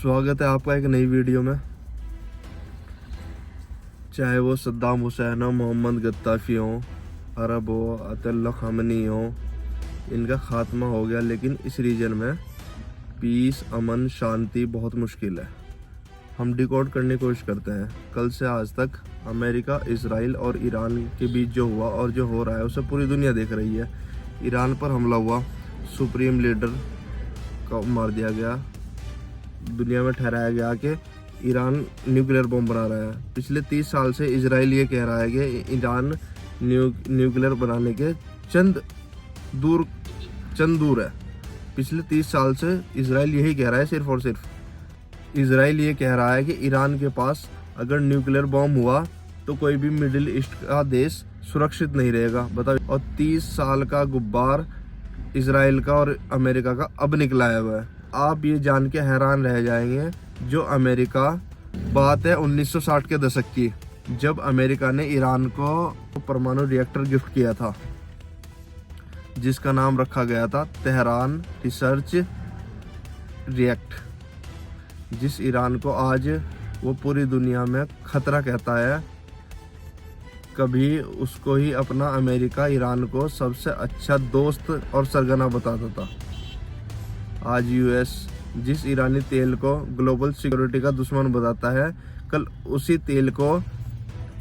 स्वागत है आपका एक नई वीडियो में। चाहे वो सद्दाम हुसैन हो, मोहम्मद गद्दाफी हो, अरब हो, अतुल्ला खामनी हो, इनका खात्मा हो गया, लेकिन इस रीजन में पीस, अमन, शांति बहुत मुश्किल है। हम डिकोड करने की कोशिश करते हैं। कल से आज तक अमेरिका, इजराइल और ईरान के बीच जो हुआ और जो हो रहा है उसे पूरी दुनिया देख रही है। ईरान पर हमला हुआ, सुप्रीम लीडर को मार दिया गया, दुनिया में ठहराया गया कि ईरान न्यूक्लियर बम बना रहा है। पिछले 30 साल से इजराइल ये कह रहा है कि ईरान न्यूक्लियर बनाने के चंद दूर है। पिछले 30 साल से इजराइल यही कह रहा है। सिर्फ और सिर्फ इजराइल ये कह रहा है कि ईरान के पास अगर न्यूक्लियर बम हुआ तो कोई भी मिडिल ईस्ट का देश सुरक्षित नहीं रहेगा। बताओ। और 30 साल का गुब्बार इजराइल का और अमेरिका का अब निकला हुआ है। आप ये जान के हैरान रह जाएंगे, जो अमेरिका, बात है 1960 के दशक की, जब अमेरिका ने ईरान को परमाणु रिएक्टर गिफ्ट किया था, जिसका नाम रखा गया था तेहरान रिसर्च रिएक्ट, जिस ईरान को आज वो पूरी दुनिया में खतरा कहता है। कभी उसको ही अपना अमेरिका ईरान को सबसे अच्छा दोस्त और सरगना बताता था। आज यूएस जिस ईरानी तेल को ग्लोबल सिक्योरिटी का दुश्मन बताता है, कल उसी तेल को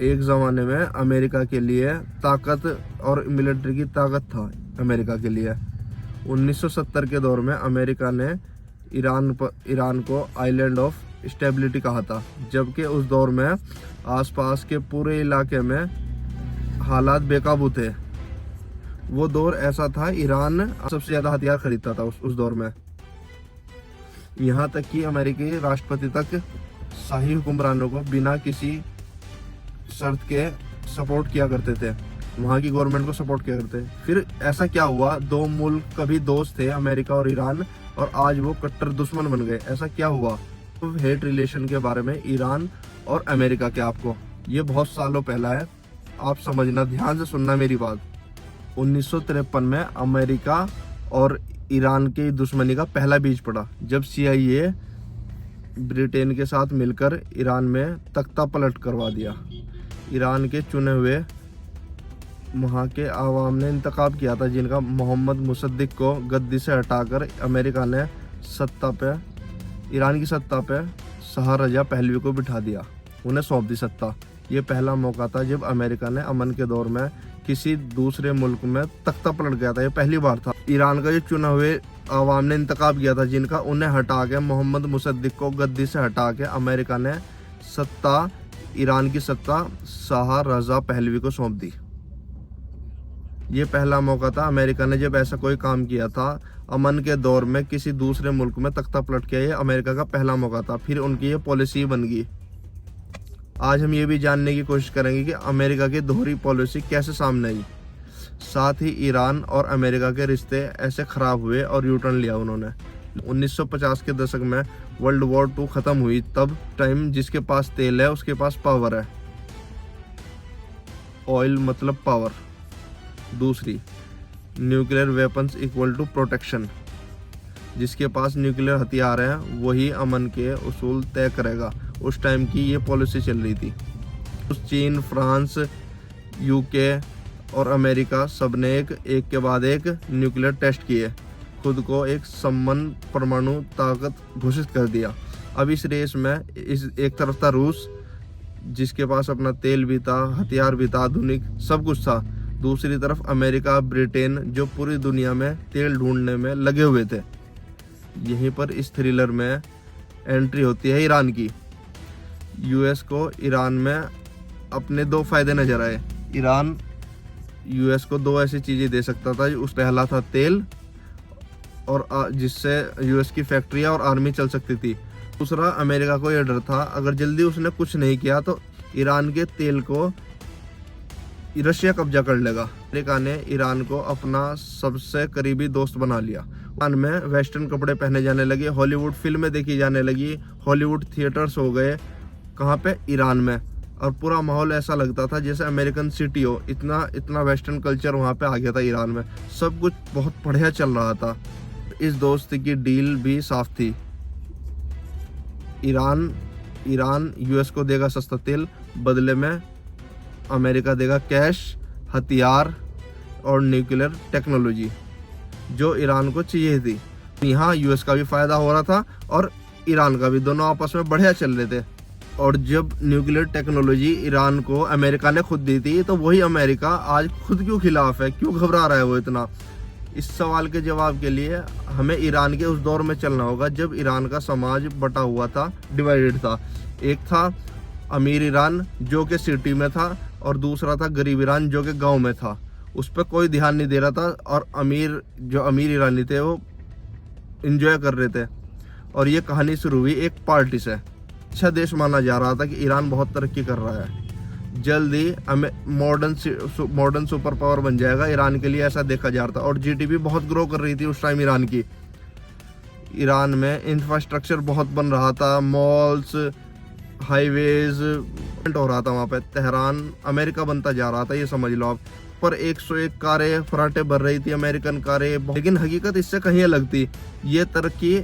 एक ज़माने में अमेरिका के लिए ताकत और मिलिट्री की ताकत था। अमेरिका के लिए 1970 के दौर में अमेरिका ने ईरान को आइलैंड ऑफ स्टेबिलिटी कहा था, जबकि उस दौर में आसपास के पूरे इलाके में हालात बेकाबू थे। वो दौर ऐसा था, ईरान सबसे ज़्यादा हथियार खरीदता था उस दौर में। यहाँ तक कि अमेरिकी राष्ट्रपति तक शाही हुक्मरानों को बिना किसी शर्त के सपोर्ट किया करते थे, वहाँ की गवर्नमेंट को सपोर्ट किया करते। फिर ऐसा क्या हुआ, दो मुल्क कभी दोस्त थे, अमेरिका और ईरान, और आज वो कट्टर दुश्मन बन गए। ऐसा क्या हुआ? तो हेट रिलेशन के बारे में ईरान और अमेरिका के, आपको ये बहुत सालों पहला है। आप समझना, ध्यान से सुनना मेरी बात। 1953 में अमेरिका और ईरान की दुश्मनी का पहला बीज पड़ा, जब CIA ब्रिटेन के साथ मिलकर ईरान में तख्ता पलट करवा दिया। ईरान के चुने हुए वहाँ के आवाम ने इंतखाब किया था, जिनका मोहम्मद मुसद्दिक को गद्दी से हटाकर अमेरिका ने ईरान की सत्ता पे शाह रजा पहलवी को बिठा दिया, उन्हें सौंप दी सत्ता। ये पहला मौका था जब अमेरिका ने अमन के दौर में किसी दूसरे मुल्क में तख्ता पलट गया था। ये पहली बार था। ईरान का जो चुने हुए आवाम ने इंतखाब किया था, जिनका, उन्हें हटा के, मोहम्मद मुसद्दिक को गद्दी से हटा के अमेरिका ने ईरान की सत्ता शाह रजा पहलवी को सौंप दी। ये पहला मौका था अमेरिका ने जब ऐसा कोई काम किया था। अमन के दौर में किसी दूसरे मुल्क में तख्ता पलट किया, ये अमेरिका का पहला मौका था। फिर उनकी ये पॉलिसी बन गई। आज हम ये भी जानने की कोशिश करेंगे कि अमेरिका की दोहरी पॉलिसी कैसे सामने आई। साथ ही ईरान और अमेरिका के रिश्ते ऐसे खराब हुए और यू टर्न लिया उन्होंने। 1950 के दशक में वर्ल्ड वॉर 2 खत्म हुई। तब टाइम जिसके पास तेल है उसके पास पावर है। ऑयल मतलब पावर। दूसरी, nuclear weapons equal to protection. जिसके पास न्यूक्लियर हथियार हैं वही अमन के उसूल तय करेगा। उस टाइम की ये पॉलिसी चल रही थी। चीन, फ्रांस, UK और अमेरिका सब ने एक के बाद एक न्यूक्लियर टेस्ट किए, खुद को एक सम्मन परमाणु ताकत घोषित कर दिया। अब इस रेस में एक तरफ था रूस, जिसके पास अपना तेल भी था, हथियार भी था, आधुनिक सब कुछ था। दूसरी तरफ अमेरिका, ब्रिटेन, जो पूरी दुनिया में तेल ढूंढने में लगे हुए थे। यहीं पर इस थ्रिलर में एंट्री होती है ईरान की। US को ईरान में अपने 2 फायदे नजर आए। ईरान US को 2 ऐसी चीज़ें दे सकता था। उस पहला था तेल, और जिससे US की फैक्ट्रियाँ और आर्मी चल सकती थी। दूसरा, अमेरिका को यह डर था, अगर जल्दी उसने कुछ नहीं किया तो ईरान के तेल को रशिया कब्जा कर लेगा। अमेरिका ने ईरान को अपना सबसे करीबी दोस्त बना लिया। ईरान में वेस्टर्न कपड़े पहने जाने लगे, हॉलीवुड फिल्में देखी जाने लगी, हॉलीवुड थिएटर्स हो गए। कहाँ पे? ईरान में। और पूरा माहौल ऐसा लगता था जैसे अमेरिकन सिटी हो। इतना वेस्टर्न कल्चर वहाँ पे आ गया था ईरान में। सब कुछ बहुत बढ़िया चल रहा था। इस दोस्ती की डील भी साफ थी। ईरान यूएस को देगा सस्ता तेल, बदले में अमेरिका देगा कैश, हथियार और न्यूक्लियर टेक्नोलॉजी जो ईरान को चाहिए थी। यहाँ यूएस का भी फायदा हो रहा था और ईरान का भी, दोनों आपस में बढ़िया चल रहे थे। और जब न्यूक्लियर टेक्नोलॉजी ईरान को अमेरिका ने खुद दी थी, तो वही अमेरिका आज खुद क्यों खिलाफ है, क्यों घबरा रहा है वो इतना? इस सवाल के जवाब के लिए हमें ईरान के उस दौर में चलना होगा जब ईरान का समाज बटा हुआ था, डिवाइडेड था। एक था अमीर ईरान जो कि सिटी में था, और दूसरा था गरीब ईरान जो कि गांव में था। उस पर कोई ध्यान नहीं दे रहा था, और अमीर ईरानी थे वो एंजॉय कर रहे थे। और ये कहानी शुरू हुई एक पार्टी से। अच्छा देश माना जा रहा था कि ईरान बहुत तरक्की कर रहा है, जल्द ही मॉडर्न सुपर पावर बन जाएगा ईरान के लिए, ऐसा देखा जा रहा था। और जीडीपी बहुत ग्रो कर रही थी उस टाइम ईरान की। ईरान में इंफ्रास्ट्रक्चर बहुत बन रहा था, मॉल्स, हाईवेज हो रहा था वहाँ पे। तेहरान अमेरिका बनता जा रहा था, ये समझ लो आप। पर 101 कारें फराटे भर रही थी, अमेरिकन कारें। लेकिन हकीकत इससे कहीं अलग थी। ये तरक्की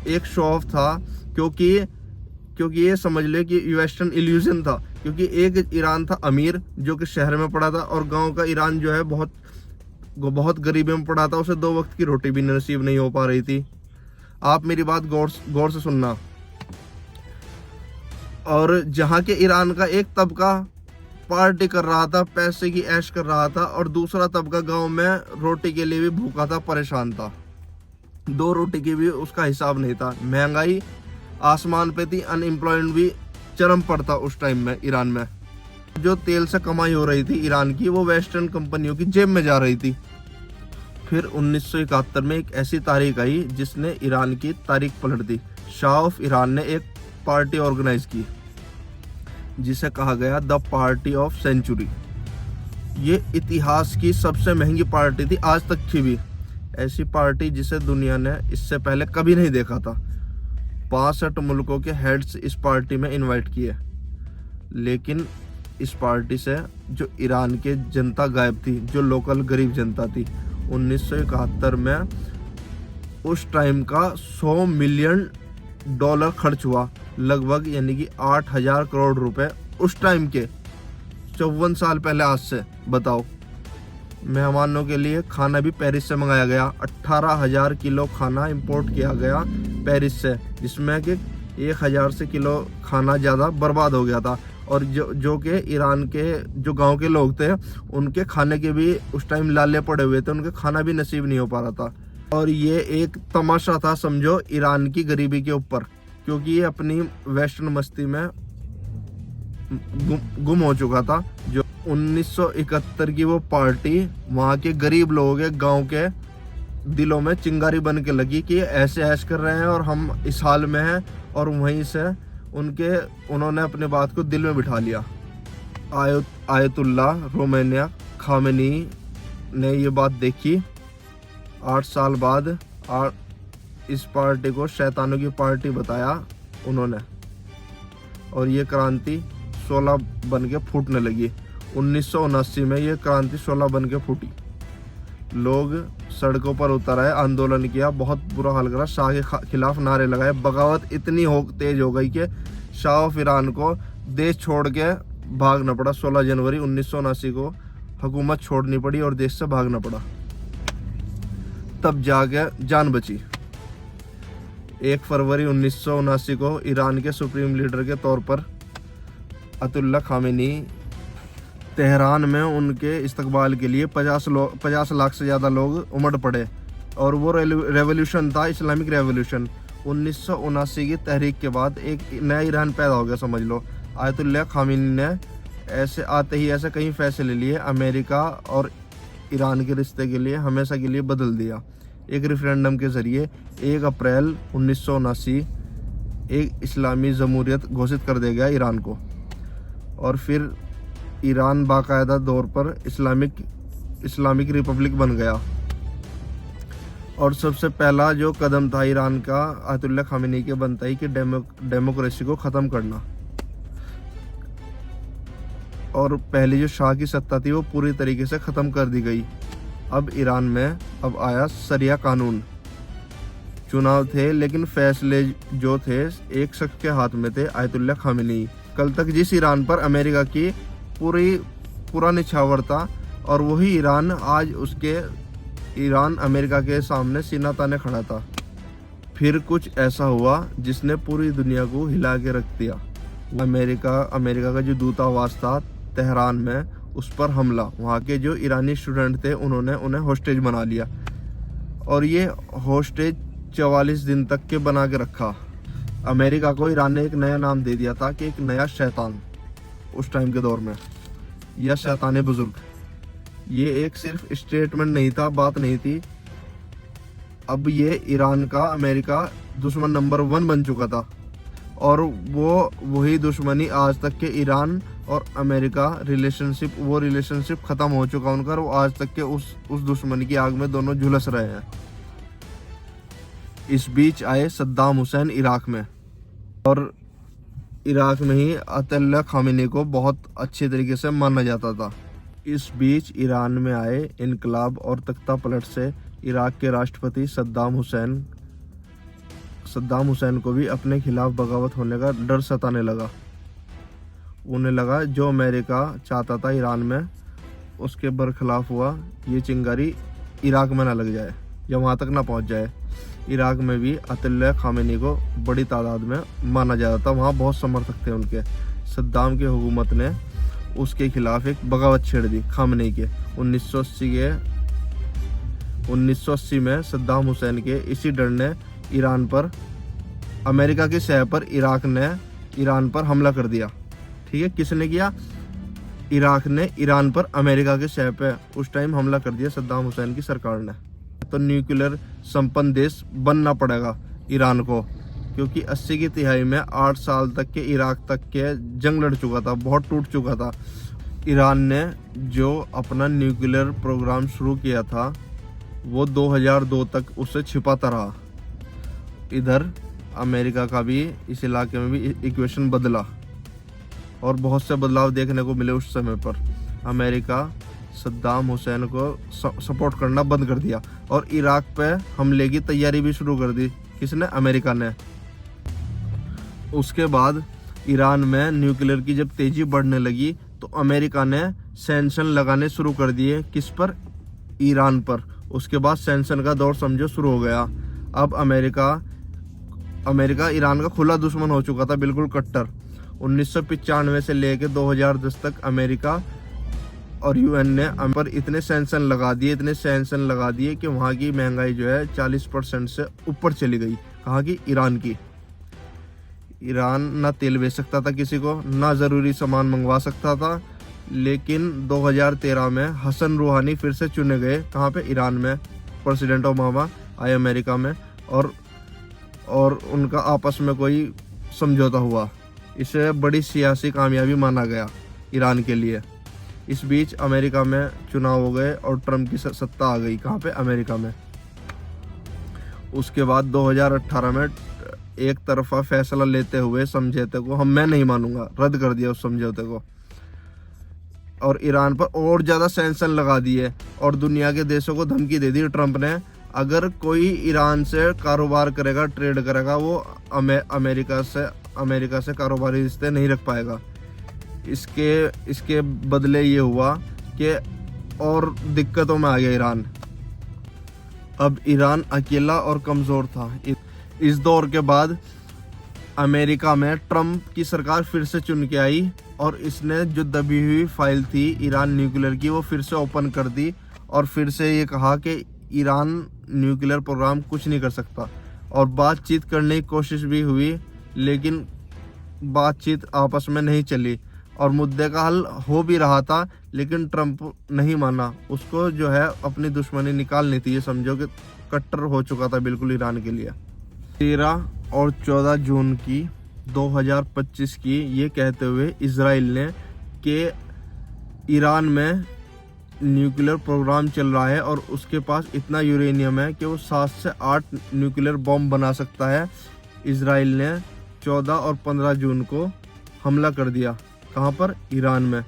एक शो ऑफ था, क्योंकि ये समझ ले कि वेस्टर्न इल्यूजन था। क्योंकि एक ईरान था अमीर जो कि शहर में पड़ा था, और गांव का ईरान जो है बहुत गरीबी में पड़ा था। उसे 2 वक्त की रोटी भी नसीब नहीं हो पा रही थी। आप मेरी बात गौर से सुनना। और जहाँ के ईरान का एक तबका पार्टी कर रहा था, पैसे की ऐश कर रहा था, और दूसरा तबका गांव में रोटी के लिए भी भूखा था, परेशान था। 2 रोटी की भी उसका हिसाब नहीं था। महंगाई आसमान पे थी, अनएम्प्लॉयमेंट भी चरम पर था उस टाइम में ईरान में। जो तेल से कमाई हो रही थी ईरान की, वो वेस्टर्न कंपनियों की जेब में जा रही थी। फिर 1971 में एक ऐसी तारीख आई जिसने ईरान की तारीख पलट दी। शाह ऑफ ईरान ने एक पार्टी ऑर्गेनाइज की जिसे कहा गया द पार्टी ऑफ सेंचुरी। ये इतिहास की सबसे महंगी पार्टी थी आज तक की भी। ऐसी पार्टी जिसे दुनिया ने इससे पहले कभी नहीं देखा था। 65 मुल्कों के हेड्स इस पार्टी में इनवाइट किए, लेकिन इस पार्टी से जो ईरान के जनता गायब थी, जो लोकल गरीब जनता थी। 1971 में उस टाइम का $100 मिलियन खर्च हुआ, लगभग, यानी कि 8,000 करोड़ रुपए उस टाइम के, 54 साल पहले आज से। बताओ, मेहमानों के लिए खाना भी पेरिस से मंगाया गया। 18,000 किलो खाना इंपोर्ट किया गया पेरिस से, जिसमें कि 1,000 से किलो खाना ज़्यादा बर्बाद हो गया था। और जो कि ईरान के जो गांव के लोग थे, उनके खाने के भी उस टाइम लाले पड़े हुए थे, उनके खाना भी नसीब नहीं हो पा रहा था। और ये एक तमाशा था समझो ईरान की गरीबी के ऊपर, क्योंकि ये अपनी वेस्टर्न मस्ती में गुम हो चुका था। जो 1971 की वो पार्टी वहाँ के गरीब लोगों के, गांव के दिलों में चिंगारी बन के लगी कि ऐसे ऐश कर रहे हैं और हम इस हाल में हैं। और वहीं से उन्होंने अपने बात को दिल में बिठा लिया। आयतुल्ला रोमेनिया खामेनी ने ये बात देखी। 8 साल बाद इस पार्टी को शैतानों की पार्टी बताया उन्होंने, और ये क्रांति 16 बन के फूटने लगी। 1979 में ये क्रांति 16 बन के फूटी। लोग सड़कों पर उतर आए, आंदोलन किया, बहुत बुरा हाल करा, शाह के खिलाफ नारे लगाए। बगावत इतनी तेज हो गई कि शाह ऑफ ईरान को देश छोड़ के भागना पड़ा। 16 जनवरी 1979 को हुकूमत छोड़नी पड़ी और देश से भागना पड़ा, तब जाके जान बची। 1 फरवरी 1979 को ईरान के सुप्रीम लीडर के तौर पर अयतुल्ला खामेनी तेहरान में उनके इस्तकबाल के लिए 50 लाख से ज़्यादा लोग उमड़ पड़े। और वो रेवोल्यूशन था, इस्लामिक रेवोल्यूशन। 1979 की तहरीक के बाद एक नया ईरान पैदा हो गया, समझ लो। अयतुल्ला खामेनी ने ऐसे आते ही ऐसे कई फैसले लिए, अमेरिका और ईरान के रिश्ते के लिए हमेशा के लिए बदल दिया। एक रेफरेंडम के जरिए 1 अप्रैल 1979 एक इस्लामी जमहूरियत घोषित कर दिया गया ईरान को। और फिर ईरान बाकायदा तौर पर इस्लामिक रिपब्लिक बन गया। और सबसे पहला जो कदम था ईरान का अयतुल्ला खामेनी के बनता ही कि डेमोक्रेसी को ख़त्म करना। और पहली जो शाह की सत्ता थी वो पूरी तरीके से ख़त्म कर दी गई। अब ईरान में आया शरिया कानून। चुनाव थे, लेकिन फैसले जो थे एक शख्स के हाथ में थे, आयतुल्ला खामेनी। कल तक जिस ईरान पर अमेरिका की पूरा निछावर था, और वही ईरान आज ईरान अमेरिका के सामने सीना ताने खड़ा था। फिर कुछ ऐसा हुआ जिसने पूरी दुनिया को हिला के रख दिया। अमेरिका का जो दूतावास था तेहरान में, उस पर हमला। वहाँ के जो ईरानी स्टूडेंट थे उन्होंने उन्हें होस्टेज बना लिया, और ये होस्टेज 44 दिन तक के बना के रखा। अमेरिका को ईरान ने एक नया नाम दे दिया था कि एक नया शैतान उस टाइम के दौर में, या शैतान बुजुर्ग। ये एक सिर्फ स्टेटमेंट नहीं था, बात नहीं थी। अब ये ईरान का अमेरिका दुश्मन नंबर 1 बन चुका था, और वही दुश्मनी आज तक के ईरान और अमेरिका रिलेशनशिप खत्म हो चुका उनका, और वो आज तक के उस दुश्मनी की आग में दोनों झुलस रहे हैं। इस बीच आए सद्दाम हुसैन इराक में, और इराक में ही आयतुल्ला खामेनी को बहुत अच्छे तरीके से माना जाता था। इस बीच ईरान में आए इनकलाब और तख्ता पलट से इराक के राष्ट्रपति सद्दाम हुसैन को भी अपने खिलाफ बगावत होने का डर सताने लगा। उन्हें लगा जो अमेरिका चाहता था ईरान में, उसके बरखिलाफ हुआ। ये चिंगारी इराक में ना लग जाए, या वहाँ तक ना पहुँच जाए। इराक में भी आयतुल्ला खामेनी को बड़ी तादाद में माना जाता था, वहाँ बहुत समर्थक थे उनके। सद्दाम की हुकूमत ने उसके खिलाफ एक बगावत छेड़ दी खामेनी के। 1980 में सद्दाम हुसैन के इसी डर ने अमेरिका की सह पर इराक ने ईरान पर हमला कर दिया। ठीक है, किसने किया? इराक ने ईरान पर अमेरिका के सह पे उस टाइम हमला कर दिया सद्दाम हुसैन की सरकार ने। तो न्यूक्लियर संपन्न देश बनना पड़ेगा ईरान को, क्योंकि 80 की तिहाई में 8 साल तक के इराक तक के जंग लड़ चुका था, बहुत टूट चुका था। ईरान ने जो अपना न्यूक्लियर प्रोग्राम शुरू किया था वो 2002 तक उससे छिपाता रहा। इधर अमेरिका का भी इस इलाके में भी इक्वेशन बदला, और बहुत से बदलाव देखने को मिले उस समय पर। अमेरिका सद्दाम हुसैन को सपोर्ट करना बंद कर दिया, और इराक पे हमले की तैयारी भी शुरू कर दी। किसने? अमेरिका ने। उसके बाद ईरान में न्यूक्लियर की जब तेजी बढ़ने लगी तो अमेरिका ने सैंक्शन लगाने शुरू कर दिए। किस पर? ईरान पर। उसके बाद सैंक्शन का दौर समझो शुरू हो गया। अब अमेरिका ईरान का खुला दुश्मन हो चुका था, बिल्कुल कट्टर। 1995 से लेकर 2010 तक अमेरिका और यूएन ने पर इतने सैंक्शन लगा दिए कि वहाँ की महंगाई जो है 40% से ऊपर चली गई। कहाँ की? ईरान की। ईरान ना तेल बेच सकता था किसी को, ना ज़रूरी सामान मंगवा सकता था। लेकिन 2013 में हसन रूहानी फिर से चुने गए। कहाँ पे? ईरान में। प्रेसिडेंट ओबामा आए अमेरिका में, और उनका आपस में कोई समझौता हुआ। इसे बड़ी सियासी कामयाबी माना गया ईरान के लिए। इस बीच अमेरिका में चुनाव हो गए और ट्रम्प की सत्ता आ गई। कहाँ पे? अमेरिका में। उसके बाद 2018 में एक तरफा फैसला लेते हुए समझौते को मैं नहीं मानूंगा, रद्द कर दिया उस समझौते को, और ईरान पर और ज़्यादा सैंक्शन लगा दिए, और दुनिया के देशों को धमकी दे दी ट्रम्प ने, अगर कोई ईरान से कारोबार करेगा, ट्रेड करेगा, वो अमेरिका से कारोबारी रिश्ते नहीं रख पाएगा। इसके बदले ये हुआ कि और दिक्कतों में आ गया ईरान। अब ईरान अकेला और कमज़ोर था। इस दौर के बाद अमेरिका में ट्रम्प की सरकार फिर से चुन के आई, और इसने जो दबी हुई फाइल थी ईरान न्यूक्लियर की वो फिर से ओपन कर दी, और फिर से ये कहा कि ईरान न्यूक्लियर प्रोग्राम कुछ नहीं कर सकता। और बातचीत करने की कोशिश भी हुई, लेकिन बातचीत आपस में नहीं चली, और मुद्दे का हल हो भी रहा था, लेकिन ट्रम्प नहीं माना। उसको जो है अपनी दुश्मनी निकालनी थी। ये समझो कि कट्टर हो चुका था बिल्कुल ईरान के लिए। 13 और 14 जून की 2025 की ये कहते हुए इजराइल ने कि ईरान में न्यूक्लियर प्रोग्राम चल रहा है और उसके पास इतना यूरेनियम है कि वो 7 से 8 न्यूक्लियर बॉम्ब बना सकता है। इजराइल ने 14 और 15 जून को हमला कर दिया। कहाँ पर? ईरान में।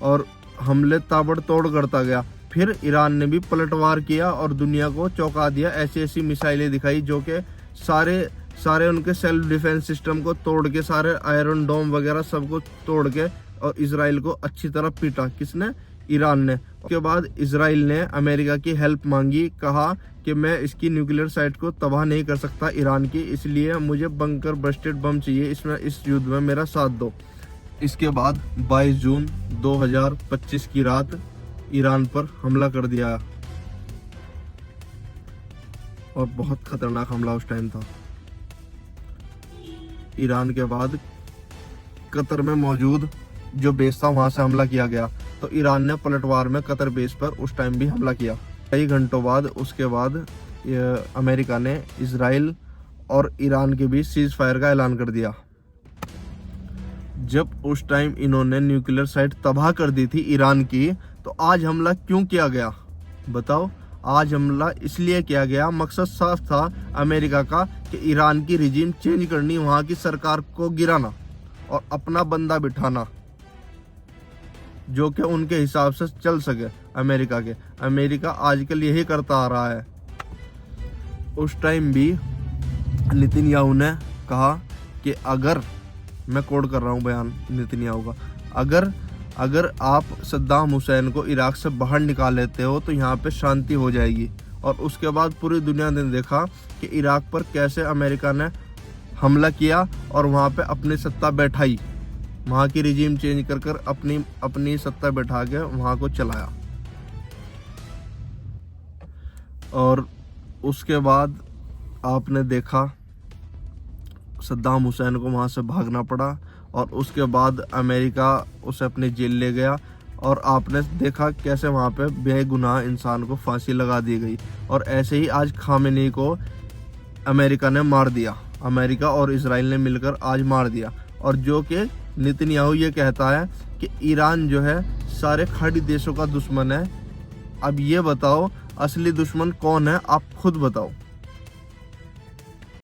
और हमले ताबड़तोड़ करता गया। फिर ईरान ने भी पलटवार किया और दुनिया को चौंका दिया। ऐसी ऐसी मिसाइलें दिखाई जो कि सारे उनके सेल्फ डिफेंस सिस्टम को तोड़ के, सारे आयरन डोम वगैरह सबको तोड़ के, और इजराइल को अच्छी तरह पीटा। किसने? ईरान ने। उसके बाद इजराइल ने अमेरिका की हेल्प मांगी, कहा कि मैं इसकी न्यूक्लियर साइट को तबाह नहीं कर सकता ईरान की, इसलिए मुझे बंकर बस्टेड बम चाहिए, इसमें इस युद्ध में मेरा साथ दो। इसके बाद 22 जून 2025 की रात ईरान पर हमला कर दिया और बहुत खतरनाक हमला उस टाइम था। ईरान के बाद कतर में मौजूद जो बेस था वहां से हमला किया गया, तो ईरान ने पलटवार में कतर बेस पर उस टाइम भी हमला किया। कई घंटों बाद उसके बाद अमेरिका ने इजराइल और ईरान के बीच सीज फायर का ऐलान कर दिया। जब उस टाइम इन्होंने न्यूक्लियर साइट तबाह कर दी थी ईरान की, तो आज हमला क्यों किया गया बताओ? आज हमला इसलिए किया गया, मकसद साफ था अमेरिका का कि ईरान की रिजीम चेंज करनी, वहां की सरकार को गिराना और अपना बंदा बिठाना जो कि उनके हिसाब से चल सके अमेरिका के। अमेरिका आजकल यही करता आ रहा है। उस टाइम भी नेतन्याहू ने कहा कि अगर, मैं कोड कर रहा हूँ बयान नेतन्याहू का, अगर आप सद्दाम हुसैन को इराक से बाहर निकाल लेते हो तो यहाँ पे शांति हो जाएगी। और उसके बाद पूरी दुनिया ने देखा कि इराक पर कैसे अमेरिका ने हमला किया और वहाँ पे अपनी सत्ता बैठाई, वहाँ की रिजीम चेंज कर कर अपनी सत्ता बैठा के वहाँ को चलाया। और उसके बाद आपने देखा सद्दाम हुसैन को वहाँ से भागना पड़ा और उसके बाद अमेरिका उसे अपनी जेल ले गया और आपने देखा कैसे वहाँ पे बेगुनाह इंसान को फांसी लगा दी गई। और ऐसे ही आज खामेनी को अमेरिका ने मार दिया, अमेरिका और इजराइल ने मिलकर आज मार दिया। और जो कि नेतन्याहू ये कहता है कि ईरान जो है सारे खाड़ी देशों का दुश्मन है। अब ये बताओ असली दुश्मन कौन है, आप खुद बताओ।